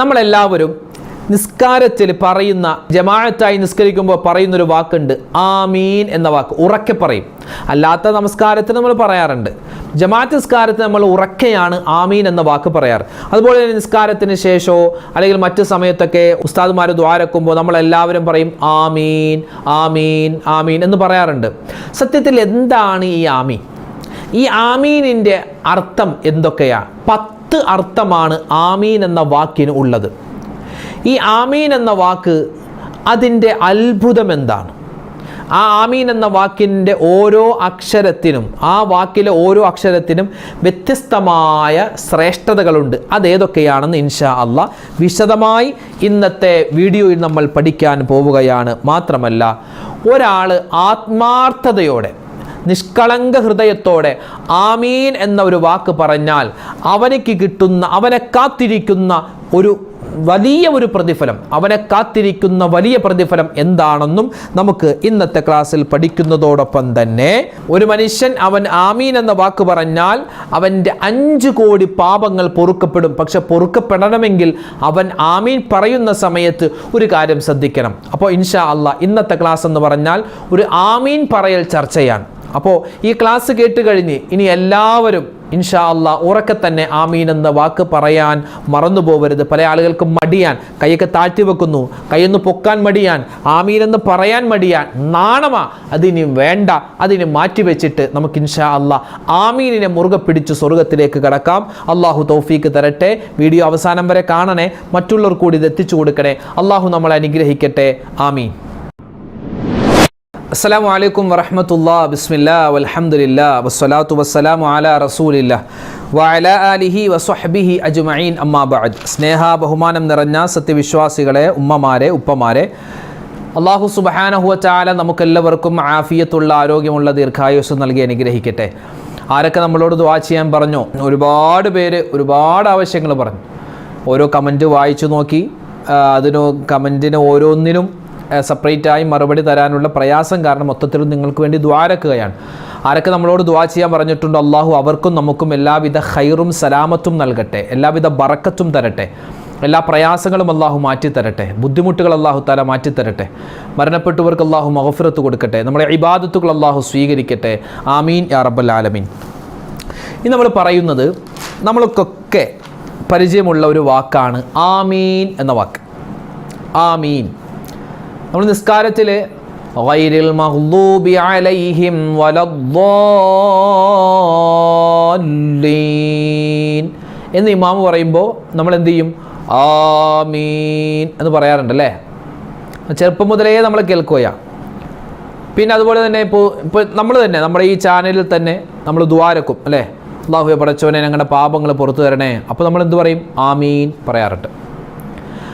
നമ്മളെല്ലാവരും നിസ്കാരത്തിൽ പറയുന്ന, ജമാഅത്തായി നിസ്കരിക്കുമ്പോൾ പറയുന്നൊരു വാക്കുണ്ട്, ആമീൻ എന്ന വാക്ക് ഉറക്കെ പറയും. അല്ലാത്ത നമസ്കാരത്തിന് നമ്മൾ പറയാറുണ്ട്. ജമാഅത്ത് നിസ്കാരത്തിന് നമ്മൾ ഉറക്കെയാണ് ആമീൻ എന്ന വാക്ക് പറയാറ്. അതുപോലെ തന്നെ നിസ്കാരത്തിന് ശേഷമോ അല്ലെങ്കിൽ മറ്റു സമയത്തൊക്കെ ഉസ്താദുമാർ ദ്വാരക്കുമ്പോൾ നമ്മളെല്ലാവരും പറയും ആമീൻ ആമീൻ ആമീൻ എന്ന് പറയാറുണ്ട്. സത്യത്തിൽ എന്താണ് ഈ ആമീൻ? ഈ ആമീനിൻ്റെ അർത്ഥം എന്തൊക്കെയാണ്? 10 അർത്ഥമാണ് ആമീൻ എന്ന വാക്കിന് ഉള്ളത്. ഈ ആമീൻ എന്ന വാക്ക്, അതിൻ്റെ അത്ഭുതം എന്താണ്? ആ ആമീൻ എന്ന വാക്കിൻ്റെ ഓരോ അക്ഷരത്തിനും, ആ വാക്കിലെ ഓരോ അക്ഷരത്തിനും വ്യത്യസ്തമായ ശ്രേഷ്ഠതകളുണ്ട്. അതേതൊക്കെയാണെന്ന് ഇൻഷാ അല്ലാഹ് വിശദമായി ഇന്നത്തെ വീഡിയോയിൽ നമ്മൾ പഠിക്കാൻ പോവുകയാണ്. മാത്രമല്ല, ഒരാൾ ആത്മാർത്ഥതയോടെ, നിഷ്കളങ്ക ഹൃദയത്തോടെ ആമീൻ എന്ന ഒരു വാക്ക് പറഞ്ഞാൽ അവനക്ക് കിട്ടുന്ന, അവനെ കാത്തിരിക്കുന്ന വലിയ പ്രതിഫലം, അവനെ കാത്തിരിക്കുന്ന വലിയ പ്രതിഫലം എന്താണെന്നും നമുക്ക് ഇന്നത്തെ ക്ലാസ്സിൽ പഠിക്കുന്നതോടൊപ്പം തന്നെ, ഒരു മനുഷ്യൻ അവൻ ആമീൻ എന്ന വാക്ക് പറഞ്ഞാൽ അവൻ്റെ 5 കോടി പാപങ്ങൾ പൊറുക്കപ്പെടും. പക്ഷെ പൊറുക്കപ്പെടണമെങ്കിൽ അവൻ ആമീൻ പറയുന്ന സമയത്ത് ഒരു കാര്യം ശ്രദ്ധിക്കണം. അപ്പോൾ ഇൻഷാ അല്ലാഹ് ഇന്നത്തെ ക്ലാസ് എന്ന് പറഞ്ഞാൽ ഒരു ആമീൻ പറയൽ ചർച്ചയാണ്. അപ്പോൾ ഈ ക്ലാസ് കേട്ട് കഴിഞ്ഞ് ഇനി എല്ലാവരും ഇൻഷാ അല്ലാഹ് ഉറക്കെ തന്നെ ആമീൻ എന്ന വാക്ക് പറയാൻ മറന്നു പോകരുത്. പല ആളുകൾക്കും മടിയാൻ, കൈയൊക്കെ താഴ്ത്തി വെക്കുന്നു, കൈയൊന്ന് പൊക്കാൻ മടിയാൻ, ആമീൻ എന്ന് പറയാൻ മടിയാൻ, നാണമാ, അതിന് വേണ്ട, അതിന് മാറ്റിവെച്ചിട്ട് നമുക്ക് ഇൻഷാ അല്ലാഹ് ആമീനിനെ മുറുകെ പിടിച്ച് സ്വർഗത്തിലേക്ക് കടക്കാം. അള്ളാഹു തൗഫീക്ക് തരട്ടെ. വീഡിയോ അവസാനം വരെ കാണണേ, മറ്റുള്ളവർ കൂടി ഇത് എത്തിച്ചു കൊടുക്കണേ. അള്ളാഹു നമ്മളെ അനുഗ്രഹിക്കട്ടെ. ആമീൻ. അസ്സലാമു അലൈക്കും വറഹ്മത്തുള്ളാഹി. ബിസ്മില്ലാഹി വൽഹംദുലില്ലാഹി വസ്സലാത്തു വസ്സലാമു അലാ റസൂലില്ലാഹി വഅലാ ആലിഹി വസ്വഹ്ബിഹി അജ്മഈൻ. അമ്മാ ബഅദ്. സ്നേഹ ബഹുമാനം നിറഞ്ഞ സത്യവിശ്വാസികളെ, ഉമ്മമാരെ, ഉപ്പമാരെ, അല്ലാഹു സുബ്ഹാനഹു വ തആല നമുക്കെല്ലാവർക്കും ആഫിയത്തുള്ള, ആരോഗ്യമുള്ള ദീർഘായുസ്സ് നൽകി അനുഗ്രഹിക്കട്ടെ. ആരൊക്കെ നമ്മളോട് ദുആ ചെയ്യാൻ പറഞ്ഞു? ഒരുപാട് പേര് ഒരുപാട് ആവശ്യങ്ങൾ പറഞ്ഞു. ഓരോ കമൻറ്റ് വായിച്ചു നോക്കി, കമൻറ്റിന് ഓരോന്നിനും സെപ്പറേറ്റായി മറുപടി തരാനുള്ള പ്രയാസം കാരണം മൊത്തത്തിൽ നിങ്ങൾക്ക് വേണ്ടി ദ്വാരക്കുകയാണ്. ആരൊക്കെ നമ്മളോട് ദുആ ചെയ്യാൻ പറഞ്ഞിട്ടുണ്ട്, അള്ളാഹു അവർക്കും നമുക്കും എല്ലാവിധ ഖൈറും സലാമത്തും നൽകട്ടെ, എല്ലാവിധ ബറക്കത്തും തരട്ടെ, എല്ലാ പ്രയാസങ്ങളും അള്ളാഹു മാറ്റിത്തരട്ടെ, ബുദ്ധിമുട്ടുകൾ അള്ളാഹു തആല മാറ്റിത്തരട്ടെ, മരണപ്പെട്ടവർക്ക് അള്ളാഹു മഗ്ഫിറത്ത് കൊടുക്കട്ടെ, നമ്മുടെ ഇബാദത്തുകൾ അള്ളാഹു സ്വീകരിക്കട്ടെ. ആമീൻ യാ റബ്ബൽ ആലമീൻ. ഇന്ന് നമ്മൾ പറയുന്നത്, നമ്മൾക്കൊക്കെ പരിചയമുള്ള ഒരു വാക്കാണ് ആമീൻ എന്ന വാക്ക്. ആമീൻ. നമ്മൾ നിസ്കാരത്തിൽ ഗൈറിൽ മഗ്ദൂബി അലൈഹിം വലദ്ദാല്ലീൻ എന്ന് ഇമാം പറയുമ്പോൾ നമ്മൾ എന്ത് ചെയ്യും? ആമീൻ എന്ന് പറയാറുണ്ട് അല്ലേ? ചെറുപ്പം മുതലേ നമ്മൾ കേൾക്കുകയാണ്. പിന്നെ അതുപോലെ തന്നെ ഇപ്പോൾ നമ്മൾ തന്നെ നമ്മുടെ ഈ ചാനലിൽ തന്നെ നമ്മൾ ദുആരക്കും അല്ലേ? അല്ലാഹുവേ പടച്ചോനെ ഞങ്ങളുടെ പാപങ്ങൾ പുറത്തു തരണേ. അപ്പോൾ നമ്മൾ എന്ത് പറയും? ആമീൻ പറയാറുണ്ട്.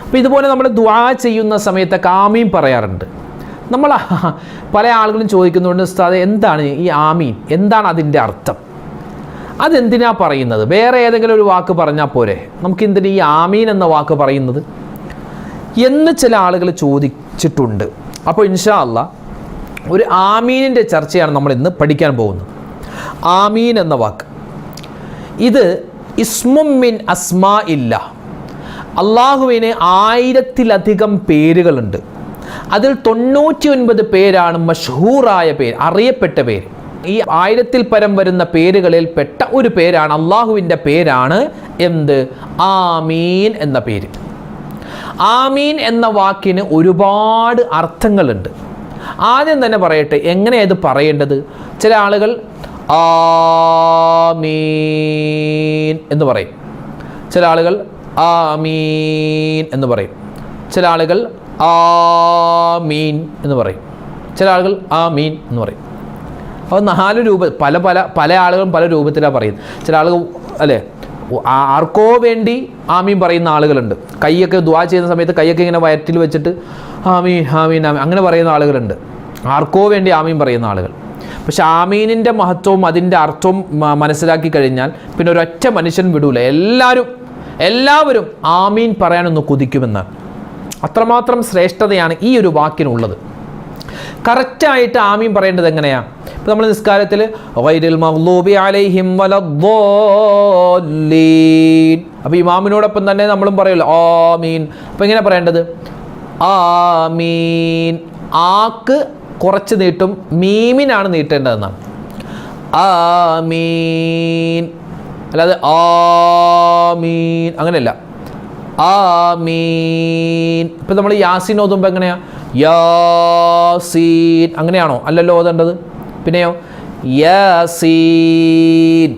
അപ്പോൾ ഇതുപോലെ നമ്മൾ ദുആ ചെയ്യുന്ന സമയത്തൊക്കെ ആമീൻ പറയാറുണ്ട്. നമ്മൾ പല ആളുകളും ചോദിക്കുന്നുണ്ട്, ഉസ്താദേ എന്താണ് ഈ ആമീൻ, എന്താണ് അതിൻ്റെ അർത്ഥം, അതെന്തിനാ പറയുന്നത്? വേറെ ഏതെങ്കിലും ഒരു വാക്ക് പറഞ്ഞാൽ പോരെ, നമുക്കെന്തിനാ ഈ ആമീൻ എന്ന വാക്ക് പറയുന്നത് എന്ന് ചില ആളുകൾ ചോദിച്ചിട്ടുണ്ട്. അപ്പോൾ ഇൻഷാ അല്ലാഹ് ഒരു ആമീനിൻ്റെ ചർച്ചയാണ് നമ്മൾ ഇന്ന് പഠിക്കാൻ പോകുന്നത്. ആമീൻ എന്ന വാക്ക്, ഇത് ഇസ്മും മിൻ അസ്മാ ഇല്ല. അള്ളാഹുവിന് 1000-ലധികം പേരുകളുണ്ട്. അതിൽ 99 പേരാണ് മഷ്ഹൂറായ പേര്, അറിയപ്പെട്ട പേര്. ഈ 1000-ൽ പരം വരുന്ന പേരുകളിൽ പെട്ട ഒരു പേരാണ്, അള്ളാഹുവിൻ്റെ പേരാണ് എന്ത്? ആമീൻ എന്ന പേര്. ആമീൻ എന്ന വാക്കിന് ഒരുപാട് അർത്ഥങ്ങളുണ്ട്. ആദ്യം തന്നെ പറയട്ടെ, എങ്ങനെയാണ് ഇത് പറയേണ്ടത്? ചില ആളുകൾ ആമീൻ എന്ന് പറയും, ചില ആളുകൾ ആമീൻ എന്ന് പറയും, ചില ആളുകൾ ആമീൻ എന്ന് പറയും, ചില ആളുകൾ ആമീൻ എന്ന് പറയും. അപ്പോൾ 4 രൂപ, പല ആളുകളും പല രൂപത്തിലാണ് പറയുന്നത്. ചില ആളുകൾ അല്ലേ, ആർക്കോ വേണ്ടി ആമീൻ പറയുന്ന ആളുകളുണ്ട്. കൈയൊക്കെ ദുആ ചെയ്യുന്ന സമയത്ത് കൈയൊക്കെ ഇങ്ങനെ വയറ്റിൽ വെച്ചിട്ട് ആമീൻ ആമീൻ ആമീൻ അങ്ങനെ പറയുന്ന ആളുകളുണ്ട്. ആർക്കോ വേണ്ടി ആമീൻ പറയുന്ന ആളുകൾ. പക്ഷെ ആമീനിൻ്റെ മഹത്വവും അതിൻ്റെ അർത്ഥവും മനസ്സിലാക്കി കഴിഞ്ഞാൽ പിന്നെ ഒരൊറ്റ മനുഷ്യൻ വിടൂല. എല്ലാവരും ആമീൻ പറയാനൊന്ന് കുതിക്കുമെന്നാണ്. അത്രമാത്രം ശ്രേഷ്ഠതയാണ് ഈ ഒരു വാക്കിനുള്ളത്. കറക്റ്റായിട്ട് ആമീൻ പറയേണ്ടത് എങ്ങനെയാണ്? ഇപ്പോൾ നമ്മൾ നിസ്കാരത്തിൽ ഗൈറിൽ മഗ്ലൂബി അലൈഹിം വലദ്ദാല്ലീൻ, അപ്പോൾ ഇമാമിനോടൊപ്പം തന്നെ നമ്മളും പറയുമല്ലോ ആമീൻ. അപ്പോൾ എങ്ങനെ പറയേണ്ടത്? ആമീൻ. ആക്ക് കുറച്ച് നീട്ടും, മീമിനാണ് നീട്ടേണ്ടതെന്നാണ്. ആമീൻ, അല്ലാതെ ആമീൻ അങ്ങനെയല്ല. ആമീൻ. ഇപ്പം നമ്മൾ യാസീൻ ഓതുമ്പോൾ എങ്ങനെയാ? യാസീൻ അങ്ങനെയാണോ? അല്ലല്ലോ ഓതേണ്ടത്. പിന്നെയോ യാസീൻ.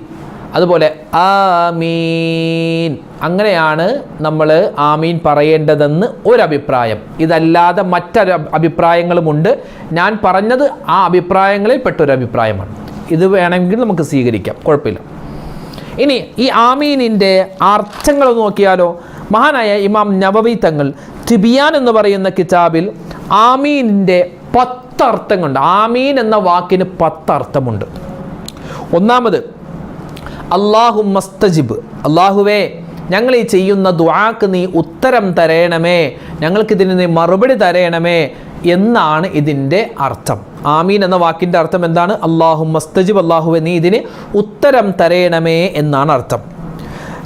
അതുപോലെ ആമീൻ, അങ്ങനെയാണ് നമ്മൾ ആമീൻ പറയേണ്ടതെന്ന് ഒരഭിപ്രായം. ഇതല്ലാതെ മറ്റൊരു അഭിപ്രായങ്ങളുമുണ്ട്. ഞാൻ പറഞ്ഞത് ആ അഭിപ്രായങ്ങളിൽ പെട്ടൊരു അഭിപ്രായമാണ്. ഇത് വേണമെങ്കിൽ നമുക്ക് സ്വീകരിക്കാം, കുഴപ്പമില്ല. ഇനി ഈ ആമീനിൻ്റെ അർത്ഥങ്ങൾ നോക്കിയാലോ? മഹാനായ ഇമാം നവവി തങ്ങൾ തിബിയാൻ എന്ന് പറയുന്ന കിതാബിൽ ആമീനിൻ്റെ 10 അർത്ഥങ്ങളുണ്ട്. ആമീൻ എന്ന വാക്കിന് 10 അർത്ഥമുണ്ട്. ഒന്നാമത് അല്ലാഹുമ്മസ്തജിബ്, അല്ലാഹുവേ ഞങ്ങൾ ഈ ചെയ്യുന്ന ദുആക്ക് നീ ഉത്തരം തരേണമേ, ഞങ്ങൾക്കിതിന് നീ മറുപടി തരേണമേ എന്നാണ് ഇതിൻ്റെ അർത്ഥം. ആമീൻ എന്ന വാക്കിൻ്റെ അർത്ഥം എന്താണ്? അല്ലാഹുമ്മസ്തജിബ്, അല്ലാഹുവേ നീ ഇതിന് ഉത്തരം തരേണമേ എന്നാണ് അർത്ഥം.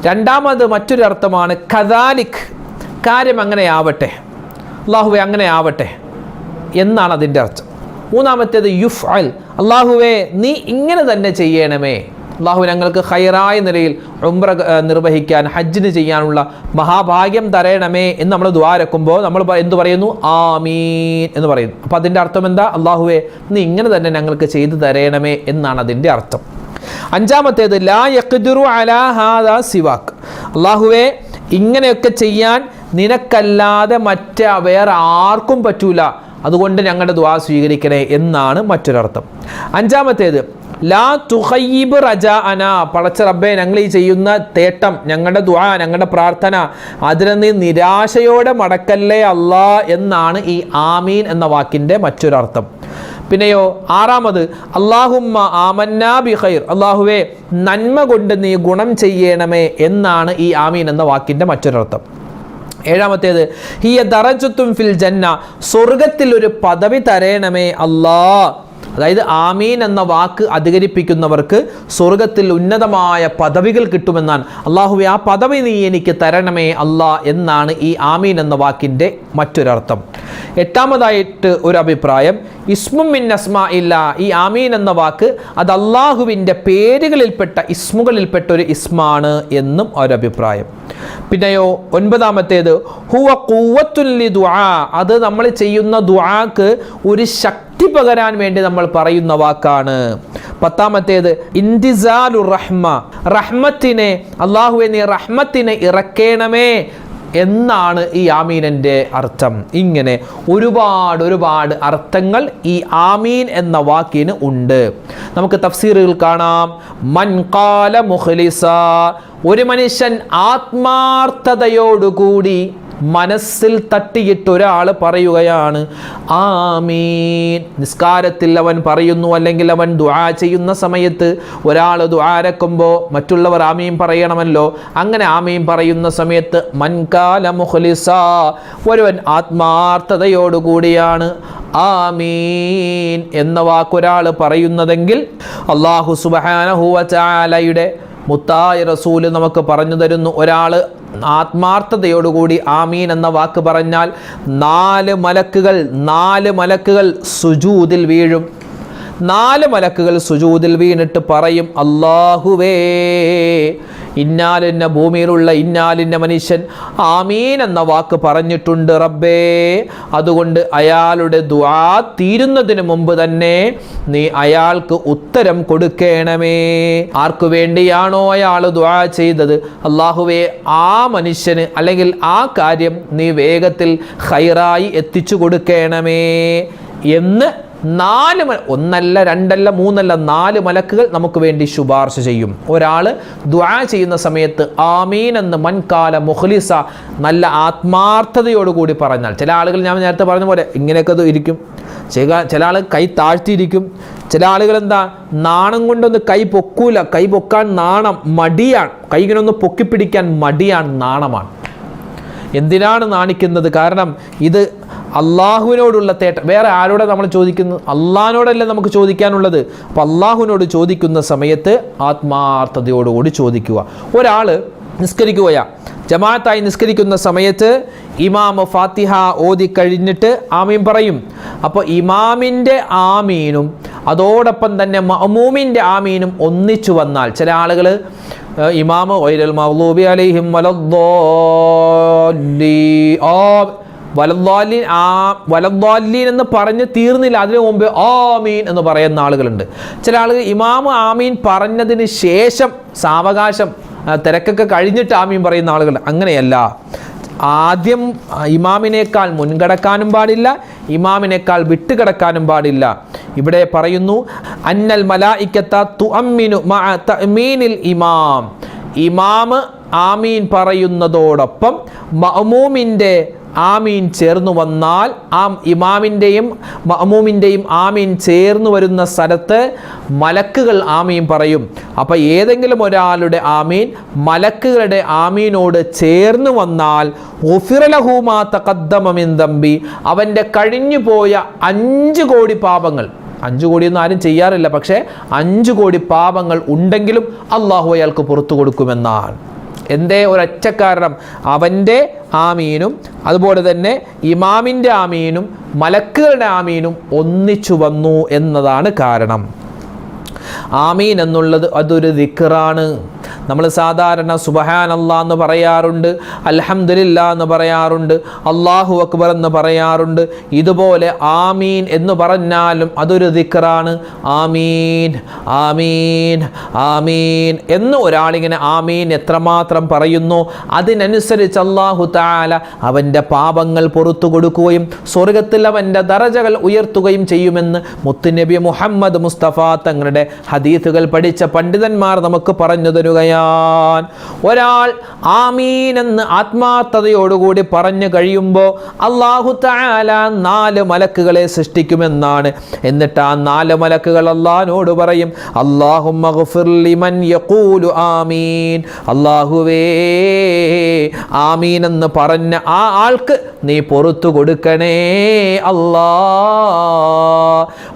രണ്ടാമത് മറ്റൊരു അർത്ഥമാണ് കദാലിക്, കാര്യം അങ്ങനെ ആവട്ടെ, അല്ലാഹുവേ അങ്ങനെ ആവട്ടെ എന്നാണ് അതിൻ്റെ അർത്ഥം. മൂന്നാമത്തേത് യുഫ്അൽ, അല്ലാഹുവേ നീ ഇങ്ങനെ തന്നെ ചെയ്യണമേ, അല്ലാഹു ഞങ്ങൾക്ക് ഖൈറായ നിലയിൽ ഉംറ നിർവഹിക്കാൻ, ഹജ്ജിന് ചെയ്യാനുള്ള മഹാഭാഗ്യം തരയണമേ എന്ന് നമ്മൾ ദുആരക്കുമ്പോൾ നമ്മൾ എന്ത് പറയുന്നു? ആമീൻ എന്ന് പറയുന്നു. അപ്പോൾ അതിൻ്റെ അർത്ഥം എന്താ? അല്ലാഹുവേ നീ ഇങ്ങനെ തന്നെ ഞങ്ങൾക്ക് ചെയ്തു തരയണമേ എന്നാണ് അതിൻ്റെ അർത്ഥം. അഞ്ചാമത്തേത് ലാ യഖ്ദിറു അലാ ഹാദാ സിവാക്, അല്ലാഹുവേ ഇങ്ങനെയൊക്കെ ചെയ്യാൻ നിനക്കല്ലാതെ വേറെ ആർക്കും പറ്റൂല, അതുകൊണ്ട് ഞങ്ങളുടെ ദുആ സ്വീകരിക്കണേ എന്നാണ് മറ്റൊരർത്ഥം. അഞ്ചാമത്തേത് ലാ തുഖയ്യിബ് റജാഅന, പടച്ച റബ്ബേ ഞങ്ങൾ ഈ ചെയ്യുന്ന തേട്ടം, ഞങ്ങളുടെ ദുആ, ഞങ്ങളുടെ പ്രാർത്ഥന, അതിനെ നീ നിരാശയോടെ മടക്കല്ലേ അല്ലാ എന്നാണ് ഈ ആമീൻ എന്ന വാക്കിൻ്റെ മറ്റൊരർത്ഥം. പിന്നെയോ ആറാമത് അല്ലാഹുമ്മ ആമന്നാ ബി ഖൈർ, അല്ലാഹുവേ നന്മ കൊണ്ട് നീ ഗുണം ചെയ്യണമേ എന്നാണ് ഈ ആമീൻ എന്ന വാക്കിൻ്റെ മറ്റൊരർത്ഥം. ഏഴാമത്തേത് ഹിയ ദറജത്തും ഫിൽ ജന്ന, സ്വർഗത്തിൽ ഒരു പദവി തരേണമേ അല്ലാ, അതായത് ആമീൻ എന്ന വാക്ക് അധികരിപ്പിക്കുന്നവർക്ക് സ്വർഗത്തിൽ ഉന്നതമായ പദവികൾ കിട്ടുമെന്നാണ്. അല്ലാഹുവേ ആ പദവി നീ എനിക്ക് തരണമേ അല്ലാ എന്നാണ് ഈ ആമീൻ എന്ന വാക്കിൻ്റെ മറ്റൊരർത്ഥം. എട്ടാമതായിട്ട് ഒരു അഭിപ്രായം ഇസ്മും മിൻ അസ്മാഇല്ല, ഈ ആമീൻ എന്ന വാക്ക് അത് അള്ളാഹുവിൻ്റെ പേരുകളിൽപ്പെട്ട ഇസ്മുകളിൽപ്പെട്ട ഒരു ഇസ്മാണ് എന്നും ഒരഭിപ്രായം. പിന്നെയോ ഒൻപതാമത്തേത് ഹുവ ഖുവ്വത്തുൻ ലി ദുആ, അത് നമ്മൾ ചെയ്യുന്ന ദുആക്ക് ഒരു ശക്തി പകരാൻ വേണ്ടി നമ്മൾ പറയുന്ന വാക്കാണ്. പത്താമത്തേത് ഇന്തിസാലുർ റഹ്മ, റഹ്മത്തിനെ, അല്ലാഹുവേ നീ റഹ്മത്തിനെ ഇറക്കേണമേ എന്നാണ് ഈ ആമീനിൻ്റെ അർത്ഥം. ഇങ്ങനെ ഒരുപാട് അർത്ഥങ്ങൾ ഈ ആമീൻ എന്ന വാക്കിന് ഉണ്ട്. നമുക്ക് തഫ്സീറുകൾ കാണാം. മൻ ഖാല മുഖ്ലിസ, ഒരു മനുഷ്യൻ ആത്മാർത്ഥതയോടുകൂടി മനസ്സിൽ തട്ടിയിട്ട് ഒരാൾ പറയുകയാണ് ആമീൻ, നിസ്കാരത്തിൽ അവൻ പറയുന്നു, അല്ലെങ്കിൽ അവൻ ദുആ ചെയ്യുന്ന സമയത്ത് ഒരാൾ ദുആരക്കുമ്പോൾ മറ്റുള്ളവർ ആമീൻ പറയണമല്ലോ. അങ്ങനെ ആമീൻ പറയുന്ന സമയത്ത് മൻ ഖാല മുഖ്ലിസ, ഒരുവൻ ആത്മാർത്ഥതയോടുകൂടിയാണ് ആമീൻ എന്ന വാക്കൊരാൾ പറയുന്നതെങ്കിൽ അല്ലാഹു സുബ്ഹാനഹു വ തആലയുടെ മുത്തായ റസൂല് നമുക്ക് പറഞ്ഞു തരുന്നു, ഒരാൾ ആത്മാർത്ഥതയോടുകൂടി ആമീൻ എന്ന വാക്ക് പറഞ്ഞാൽ 4 മലക്കുകൾ സുജൂദിൽ വീഴും. 4 മലക്കുകൾ സുജൂദിൽ വീണിട്ട് പറയും അല്ലാഹുവേ ഇന്നാലിന്ന ഭൂമിയിലുള്ള ഇന്നാലിന്ന മനുഷ്യൻ ആമീൻ എന്ന വാക്ക് പറഞ്ഞിട്ടുണ്ട് റബ്ബേ, അതുകൊണ്ട് അയാളുടെ ദുആ തീരുന്നതിന് മുമ്പ് തന്നെ നീ അയാൾക്ക് ഉത്തരം കൊടുക്കണമേ. ആർക്കു വേണ്ടിയാണോ അയാൾ ദുആ ചെയ്തത്, അല്ലാഹുവേ ആ മനുഷ്യന് അല്ലെങ്കിൽ ആ കാര്യം നീ വേഗത്തിൽ ഖൈറായി എത്തിച്ചു കൊടുക്കണമേ എന്ന് 4 ഒന്നല്ല 2 അല്ല 3 അല്ല 4 മലക്കുകൾ നമുക്ക് വേണ്ടി ശുപാർശ ചെയ്യും. ഒരാൾ ദുആ ചെയ്യുന്ന സമയത്ത് ആമീൻ എന്ന് മൻ ഖാല മുഖ്ലിസ, നല്ല ആത്മാർത്ഥതയോടുകൂടി പറഞ്ഞാൽ. ചില ആളുകൾ ഞാൻ നേരത്തെ പറഞ്ഞ പോലെ ഇങ്ങനെയൊക്കെ ഇരിക്കും, ചില ആൾ കൈ താഴ്ത്തിയിരിക്കും, ചില ആളുകൾ എന്താ നാണം കൊണ്ടൊന്ന് കൈ പൊക്കൂല, കൈ പൊക്കാൻ നാണം, മടിയാണ്, കൈ ഇങ്ങനെ ഒന്ന് പൊക്കിപ്പിടിക്കാൻ മടിയാണ്, നാണമാണ്. എന്തിനാണ് നാണിക്കുന്നത്? കാരണം ഇത് അള്ളാഹുവിനോടുള്ള തേട്ടം. വേറെ ആരോടെ നമ്മൾ ചോദിക്കുന്നു? അള്ളാഹിനോടല്ലേ നമുക്ക് ചോദിക്കാനുള്ളത്. അപ്പം അള്ളാഹുവിനോട് ചോദിക്കുന്ന സമയത്ത് ആത്മാർത്ഥതയോടുകൂടി ചോദിക്കുക. ഒരാൾ നിസ്കരിക്കുകയാ, ജമാഅത്തായി നിസ്കരിക്കുന്ന സമയത്ത് ഇമാം ഫാത്തിഹ ഓതി കഴിഞ്ഞിട്ട് ആമീൻ പറയും. അപ്പോൾ ഇമാമിൻ്റെ ആമീനും അതോടൊപ്പം തന്നെ മഅ്മൂമിൻ്റെ ആമീനും ഒന്നിച്ചു വന്നാൽ, ചില ആളുകൾ ഇമാമ് ഗൈറൽ മഗ്ദൂബി അലൈഹിം വലദ്ദാലിൻ എന്ന് പറഞ്ഞ് തീർന്നില്ല, അതിനു മുമ്പ് ആമീൻ എന്ന് പറയുന്ന ആളുകളുണ്ട്. ചില ആളുകൾ ഇമാമ് ആമീൻ പറഞ്ഞതിന് ശേഷം സാവകാശം തിരക്കൊക്കെ കഴിഞ്ഞിട്ട് ആമീൻ പറയുന്ന ആളുകൾ. അങ്ങനെയല്ല, ആദ്യം ഇമാമിനേക്കാൾ മുൻകടക്കാനും പാടില്ല, ഇമാമിനേക്കാൾ വിട്ടുകിടക്കാനും പാടില്ല. ഇവിടെ പറയുന്നു അന്നൽ മലായിക്കത്ത തുഅമ്മിനു മഅ തഅ്മീനിൽ ഇമാം. ഇമാമ് ആമീൻ പറയുന്നതോടൊപ്പം മഅ്മൂമിൻ്റെ ആമീൻ ചേർന്നു വന്നാൽ, ആ ഇമാമിൻ്റെയും മഅ്മൂമിൻ്റെയും ആമീൻ ചേർന്ന് വരുന്ന സ്ഥലത്ത് മലക്കുകൾ ആമീൻ പറയും. അപ്പോൾ ഏതെങ്കിലും ഒരാളുടെ ആമീൻ മലക്കുകളുടെ ആമീനോട് ചേർന്ന് വന്നാൽ ഗുഫിറ ലഹു മാ തഖദ്ദമ മിൻ ദംബി, അവൻ്റെ കഴിഞ്ഞു പോയ 5 കോടി പാപങ്ങൾ, 5 കോടിയൊന്നും ആരും ചെയ്യാറില്ല, പക്ഷേ 5 കോടി പാപങ്ങൾ ഉണ്ടെങ്കിലും അള്ളാഹു അയാൾക്ക് പുറത്തു കൊടുക്കുമെന്നാണ്. എന്തേ? ഒരൊറ്റ കാരണം, അവൻ്റെ ആമീനും അതുപോലെ തന്നെ ഇമാമിൻ്റെ ആമീനും മലക്കുകളുടെ ആമീനും ഒന്നിച്ചു വന്നു എന്നതാണ് കാരണം. ആമീൻ എന്നുള്ളത് അതൊരു ദിക്റാണ്. നമ്മൾ സാധാരണ സുബ്ഹാനല്ലാഹ് എന്ന് പറയാറുണ്ട്, അൽഹംദുലില്ലാ എന്ന് പറയാറുണ്ട്, അല്ലാഹു അക്ബർ എന്ന് പറയാറുണ്ട്. ഇതുപോലെ ആമീൻ എന്ന് പറഞ്ഞാലും അതൊരു ദിക്റാണ്. ആമീൻ ആമീൻ ആമീൻ എന്ന് ഒരാളിങ്ങനെ ആമീൻ എത്രമാത്രം പറയുന്നു അതിനനുസരിച്ച് അല്ലാഹു തആല അവൻ്റെ പാപങ്ങൾ പുറത്തു കൊടുക്കുകയും സ്വർഗത്തിൽ അവൻ്റെ ദറജകൾ ഉയർത്തുകയും ചെയ്യുമെന്ന് മുത്തുനബി മുഹമ്മദ് മുസ്തഫ തങ്ങളുടെ ഹദീസുകൾ പഠിച്ച പണ്ഡിതന്മാർ നമുക്ക് പറഞ്ഞു തരുകയാണ്. ഒരാൾ ആമീൻ എന്ന് ആത്മാർത്ഥതയോടുകൂടി പറഞ്ഞു കഴിയുമ്പോൾ അല്ലാഹു തആല 4 മലക്കുകളെ സൃഷ്ടിക്കുമെന്നാണ്. എന്നിട്ട് ആ 4 മലക്കുകൾ അല്ലാഹുവോട് പറയും, അല്ലാഹുമ്മ ഗ്ഫിർ ലിമൻ യഖൂലു ആമീൻ, അല്ലാഹുവേ ആമീൻ എന്ന് പറഞ്ഞ ആ ആൾക്ക് നീ പുറത്തു കൊടുക്കണേ അല്ലാ.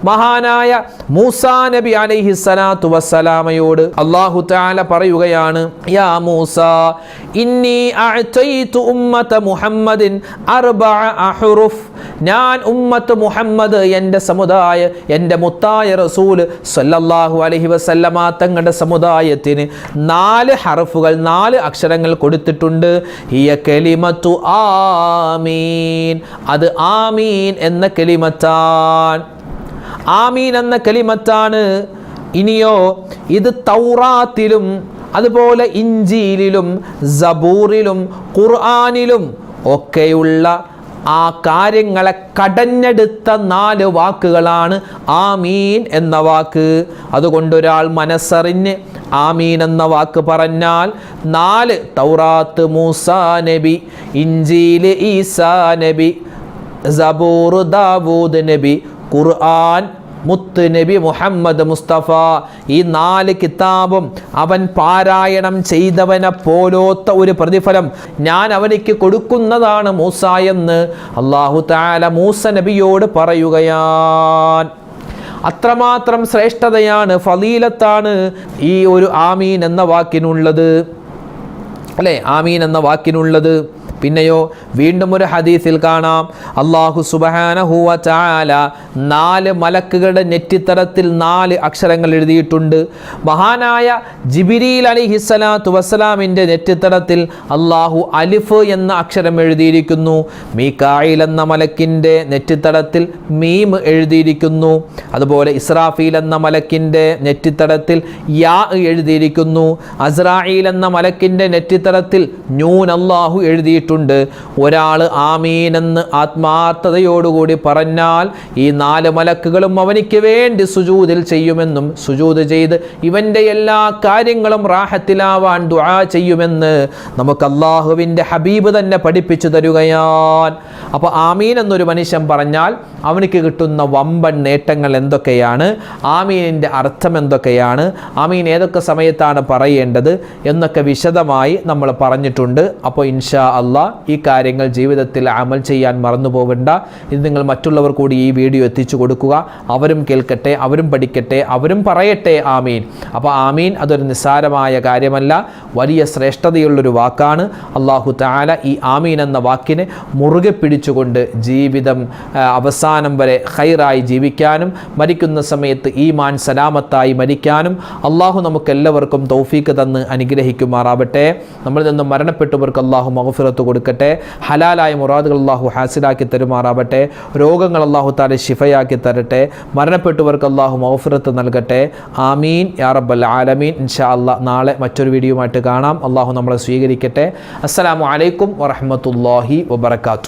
മഹാനായ മൂസാ നബി അലൈഹിസ്സലാത്തു വസ്സലാമയോട് അല്ലാഹു തആല പറയുകയാണ്, യാ മൂസ ഇന്നി അഅതൈതു ഉമ്മത മുഹമ്മദിൻ 4 അഹ്റുഫ്, ഞാൻ ഉമ്മത്ത് മുഹമ്മദ് എൻ്റെ സമുദായ എൻ്റെ മുത്തായ റസൂൽ സല്ലല്ലാഹു അലൈഹി വസല്ലമ തങ്ങളുടെ സമുദായത്തിന് 4 ഹർഫുകൾ 4 അക്ഷരങ്ങൾ കൊടുത്തിട്ടുണ്ട്. ഹിയ കലിമത്തു ആമീൻ, അത് ആമീൻ എന്ന കലിമത്താണ്. ആമീൻ എന്ന കലിമത്താണ്. ഇനിയോ ഇത് തൗറാത്തിലും അതുപോലെ ഇഞ്ചീലിലും സബൂറിലും ഖുർആനിലും ഒക്കെയുള്ള ആ കാര്യങ്ങളെ കടഞ്ഞെടുത്ത 4 വാക്കുകളാണ് ആമീൻ എന്ന വാക്ക്. അതുകൊണ്ടൊരാൾ മനസ്സറിഞ്ഞ് ആമീൻ എന്ന വാക്ക് പറഞ്ഞാൽ 4 തൗറാത്ത് മൂസാ നബി, ഇഞ്ചീല് ഈസാ നബി, സബൂർ ദാവൂദ് നബി, ഖുർആൻ മുത്ത് നബി മുഹമ്മദ് മുസ്തഫ, ഈ 4 കിതാബും അവൻ പാരായണം ചെയ്തവനെ പോലോത്ത ഒരു പ്രതിഫലം ഞാൻ അവനിക്ക് കൊടുക്കുന്നതാണ് മൂസ എന്ന് അല്ലാഹു തആല മൂസ നബിയോട് പറയുകയാണ്. അത്രമാത്രം ശ്രേഷ്ഠതയാണ്, ഫളീലത്താണ് ഈ ഒരു ആമീൻ എന്ന വാക്കിനുള്ളത്, അല്ലേ? ആമീൻ എന്ന വാക്കിനുള്ളത്. പിന്നെയോ വീണ്ടും ഒരു ഹദീസിൽ കാണാം, അല്ലാഹു സുബ്ഹാനഹു വ തആല 4 മലക്കുകളുടെ നെറ്റിത്തടത്തിൽ 4 അക്ഷരങ്ങൾ എഴുതിയിട്ടുണ്ട്. മഹാനായ ജിബ്രീൽ അലൈഹിസ്സലാത്തു വസ്സലാമിൻ്റെ നെറ്റിത്തടത്തിൽ അല്ലാഹു അലിഫ് എന്ന അക്ഷരം എഴുതിയിരിക്കുന്നു. മീകായിൽ എന്ന മലക്കിൻ്റെ നെറ്റിത്തടത്തിൽ മീം എഴുതിയിരിക്കുന്നു. അതുപോലെ ഇസ്രാഫീൽ എന്ന മലക്കിൻ്റെ നെറ്റിത്തടത്തിൽ യാ എഴുതിയിരിക്കുന്നു. അസ്രാഈൽ എന്ന മലക്കിൻ്റെ നെറ്റിത്തടത്തിൽ നൂൻ അല്ലാഹു എഴുതിയിട്ടുണ്ട്. ഒരാൾ ആമീൻ എന്ന് ആത്മാർത്ഥതയോടുകൂടി പറഞ്ഞാൽ ഈ 4 മലക്കുകളും അവനിക്ക് വേണ്ടി സുജൂദിൽ ചെയ്യുമെന്നും സുജൂദ് ചെയ്ത് ഇവൻ്റെ എല്ലാ കാര്യങ്ങളും റാഹത്തിലാവാൻ ദുആ ചെയ്യുമെന്ന് നമുക്ക് അല്ലാഹുവിൻ്റെ ഹബീബ് തന്നെ പഠിപ്പിച്ചു തരുകയാണ്. അപ്പോൾ ആമീൻ എന്നൊരു മനുഷ്യൻ പറഞ്ഞാൽ അവനിക്ക് കിട്ടുന്ന വമ്പൻ നേട്ടങ്ങൾ എന്തൊക്കെയാണ്, ആമീനിൻ്റെ അർത്ഥം എന്തൊക്കെയാണ്, ആമീൻ ഏതൊക്കെ സമയത്താണ് പറയേണ്ടത് എന്നൊക്കെ വിശദമായി നമ്മൾ പറഞ്ഞിട്ടുണ്ട്. അപ്പോൾ ഇൻഷാ അല്ലാഹ് ഈ കാര്യങ്ങൾ ജീവിതത്തിൽ അമൽ ചെയ്യാൻ മറന്നു പോകണ്ട. ഇത് നിങ്ങൾ മറ്റുള്ളവർ കൂടി ഈ വീഡിയോ എത്തിച്ചു കൊടുക്കുക. അവരും കേൾക്കട്ടെ, അവരും പഠിക്കട്ടെ, അവരും പറയട്ടെ ആമീൻ. അപ്പോൾ ആമീൻ അതൊരു നിസ്സാരമായ കാര്യമല്ല, വലിയ ശ്രേഷ്ഠതയുള്ളൊരു വാക്കാണ്. അല്ലാഹു തആല ഈ ആമീൻ എന്ന വാക്കിനെ മുറുകെ പിടിച്ചുകൊണ്ട് ജീവിതം അവസാനം വരെ ഖൈറായി ജീവിക്കാനും മരിക്കുന്ന സമയത്ത് ഈമാൻ സലാമത്തായി മരിക്കാനും അല്ലാഹു നമുക്കെല്ലാവർക്കും തൗഫീക്ക് തന്ന് അനുഗ്രഹിക്കുമാറാവട്ടെ. നമ്മളിൽ നിന്നും മരണപ്പെട്ടവർക്ക് അല്ലാഹു മഗ്ഫിറത്ത് കൊടുക്കട്ടെ. ഹലാലായ മുറാദുകൾ അല്ലാഹു ഹാസിലാക്കി തരുമാറാവട്ടെ. രോഗങ്ങൾ അല്ലാഹു തആല ശിഫയാക്കി തരട്ടെ. മരണപ്പെട്ടവർക്ക് അല്ലാഹു മഗ്ഫിറത്ത് നൽകട്ടെ. ആമീൻ യാ റബ്ബൽ ആലമീൻ. ഇൻഷാ അല്ലാഹ് നാളെ മറ്റൊരു വീഡിയോയുമായിട്ട് കാണാം. അല്ലാഹു നമ്മളെ സ്വീകരിക്കട്ടെ. അസ്സലാമു അലൈക്കും വറഹ്മത്തുള്ളാഹി വബറകാതുഹു.